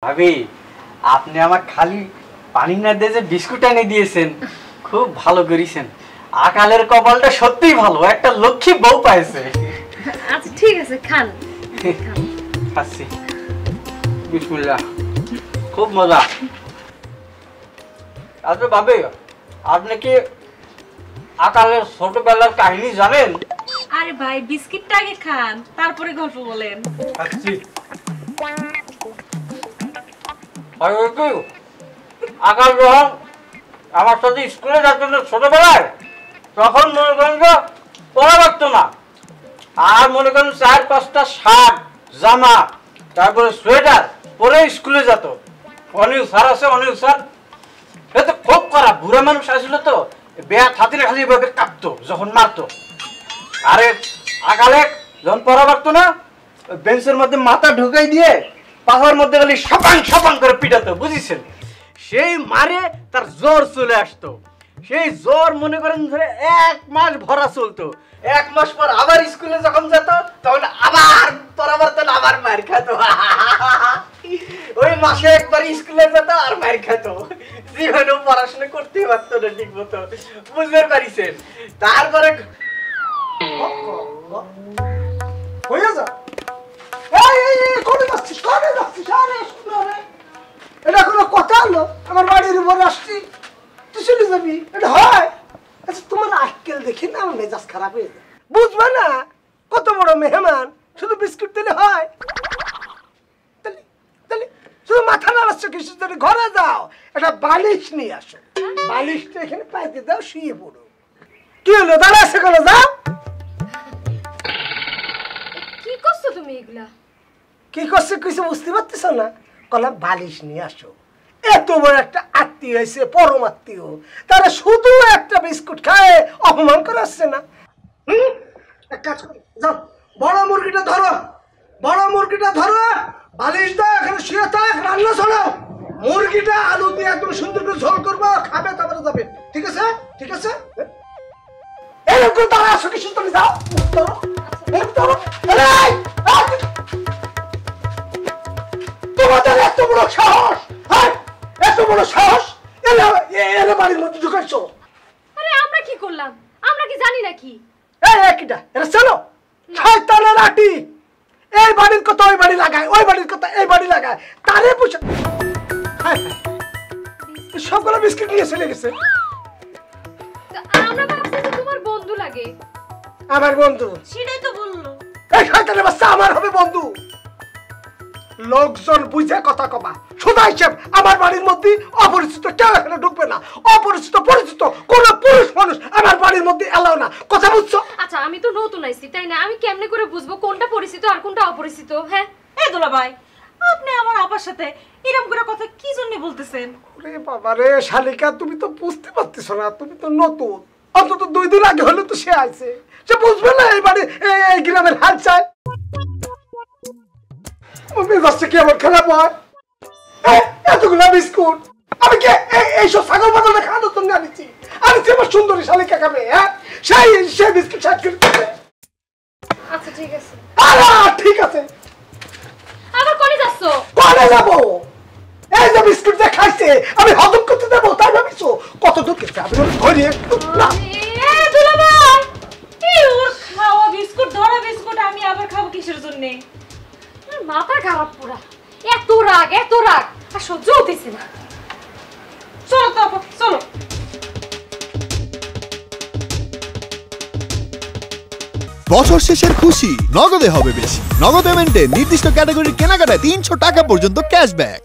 ভাবি আপনি আমার খালি পানি না দিয়ে যে বিস্কুট এনে দিয়েছেন খুব ভালো করেছেন। আকালের কপালটা সত্যিই ভালো, একটা লক্ষ্মী বউ পাইছে। আচ্ছা ঠিক আছে, খান। খাচ্ছি, বিসমিল্লাহ। খুব মজা। আচ্ছা ভাবি, আপনি কি আকালের ছোটবেলার কাহিনী জানেন? আরে ভাই, বিস্কিটটা আগে খান, তারপরে গল্প বলেন। খাচ্ছি। আকাল যখন আমার সাথে স্কুলে যাচ্ছেন ছোটবেলায়, তখন মনে করেন যে পড়া পারতো না, আর মনে করেন 4-5টা শার্ট জামা তারপরে সোয়েটার পরে স্কুলে যেত। অনিল স্যার আছে, অনিল স্যার সে তো খুব খারাপ, বুড়া মানুষ আসছিল তো, বেয়া থাতিলে খালি এভাবে কাঁপতো যখন মারতো। আরে আকালে যখন পড়া পারতো না, বেঞ্চের মধ্যে মাথা ঢুকাই দিয়ে পাহাড়ের মধ্যে খালি সাপাং সাপাং করে পিটাতো, বুঝেছেন? সেই মারে তার জ্বর চলে আসতো। সেই জ্বর মনে করেন ধরে 1 মাস ভরা চলতো। 1 মাস পর আবার স্কুলে যখন যেত তখন আবার পরবর্তী আবার মার খেত। ওই মাসে একবার স্কুলে যেত আর মার খেত। জীবনে পড়াশোনা করতে পারতো না ঠিক মতো, বুঝতে পারিছেন? তারপরে হয়ে যা। এটা কোনো কথা হলো? আমার বাড়ির উপরে আসছি, তুই চলে যাবি? এটা হয়? আচ্ছা, তোমার আক্কেল দেখি না আমার মেজাজ খারাপ হয়ে যায়, বুঝবে না? কত বড় মেহমান, শুধু বিস্কুট দিলে হয়? শুধু মাথা নাড়াচ্ছ কিছু, যদি ঘরে যাও একটা বালিশ নিয়ে আসো, বালিশটা এখানে পাইতে দাও, শুয়ে পড়ো। কি হলো, দাঁড়া আছে কেন? যাও। কি করছো তুমি এগুলা? কি করছে কিছু বুঝতে পারতেছ না? কলাম বালিশ নিয়ে আসো। এত বড় একটা আত্মীয় হয়েছে, পরম আত্মীয়, তারা শুধু একটা বিস্কুট খায় অপমান করে আসছে না? এক কাজ করো, যাও বড় মুরগিটা ধরো, বড় মুরগিটা ধরো, বালিশ দাও, এখানে শুয়ে থাক, রান্না চলো। মুরগিটা আলু দিয়ে একদম সুন্দর করে ঝোল করবো, খাবে তারপরে যাবে। ঠিক আছে? ঠিক আছে? এরকম তারা আসো কিছু, তুমি যাও, ধরো, ধরো। তোমাদের এত বড় সাহস, হ্যাঁ, এত বড় সাহস, এরা বাড়ির মধ্যে ঢুকাইছো। আরে আমরা কি করলাম? আমরা কি জানি নাকি? কিটা এরা চলো, শয়তানের আটি। এই বাড়ির কথা ওই বাড়ি লাগায়, ওই বাড়ির কথা এই বাড়ি লাগায়, তারে বুঝে। সবগুলো বিস্কিট নিয়ে চলে গেছে। আমরা ভাবছি যে তোমার বন্ধু লাগে। আমার বন্ধু? সেটাই তো বললো। এই শয়তানের বাচ্চা আমার হবে বন্ধু? লোকজন বুঝে কথা কবা, সোজা হিসেব। আমার বাড়ির মধ্যে অপরিচিত কেউ এখানে ঢুকবে না, অপরিচিত পরিচিত কোন পুরুষ মানুষ আমার বাড়ির মধ্যে এলাও না, কথা বুঝছো? আচ্ছা, আমি তো নতুন আইছি, তাই না? আমি কেমনে করে বুঝবো কোনটা পরিচিত আর কোনটা অপরিচিত? হ্যাঁ, এই দুলা ভাই, আপনি আমার আপার সাথে এরকম করে কথা কি জন্য বলতেছেন? ওরে বাবা রে শালিকা, তুমি তো বুঝতে পারতেছ না, তুমি তো নতুন। অন্তত 2 দিন আগে হলে তো সে আইছে, সে বুঝবে না এই বাড়ি এই গ্রামের হাল চাই। কি আমার খারাপ হয়? এতগুলা বিস্কুট আমি কে এইসব ছাগল পাগলটা খাওয়ানোর জন্য আনিছি? আনিছি আমার সুন্দরী শালিকা খাবে, হ্যাঁ? সেই বিস্কুট শেষ করে দিবে। আচ্ছা ঠিক আছে। আরে ঠিক আছে, আবার কোনে যাচ্ছ? কোনে যাব? এই যে বিস্কুট যে খাইছে আমি হজম করতে দেবো তাই ভাবিছো? কত দূর গেছে আমি ধরে না। দুলা ভাই, এই ওর খাওয়া বিস্কুট, ধরা বিস্কুট আমি আবার খাবো কিসের জন্য? মাথা খারাপ পুরা, এত রাগ আর সহ্য হতেছে না। চলো তো আপা, চলো। বছর শেষের খুশি নগদে হবে বেশি। নগদ পেমেন্টে নির্দিষ্ট ক্যাটাগরির কেনাকাটায় 300 টাকা পর্যন্ত ক্যাশব্যাক।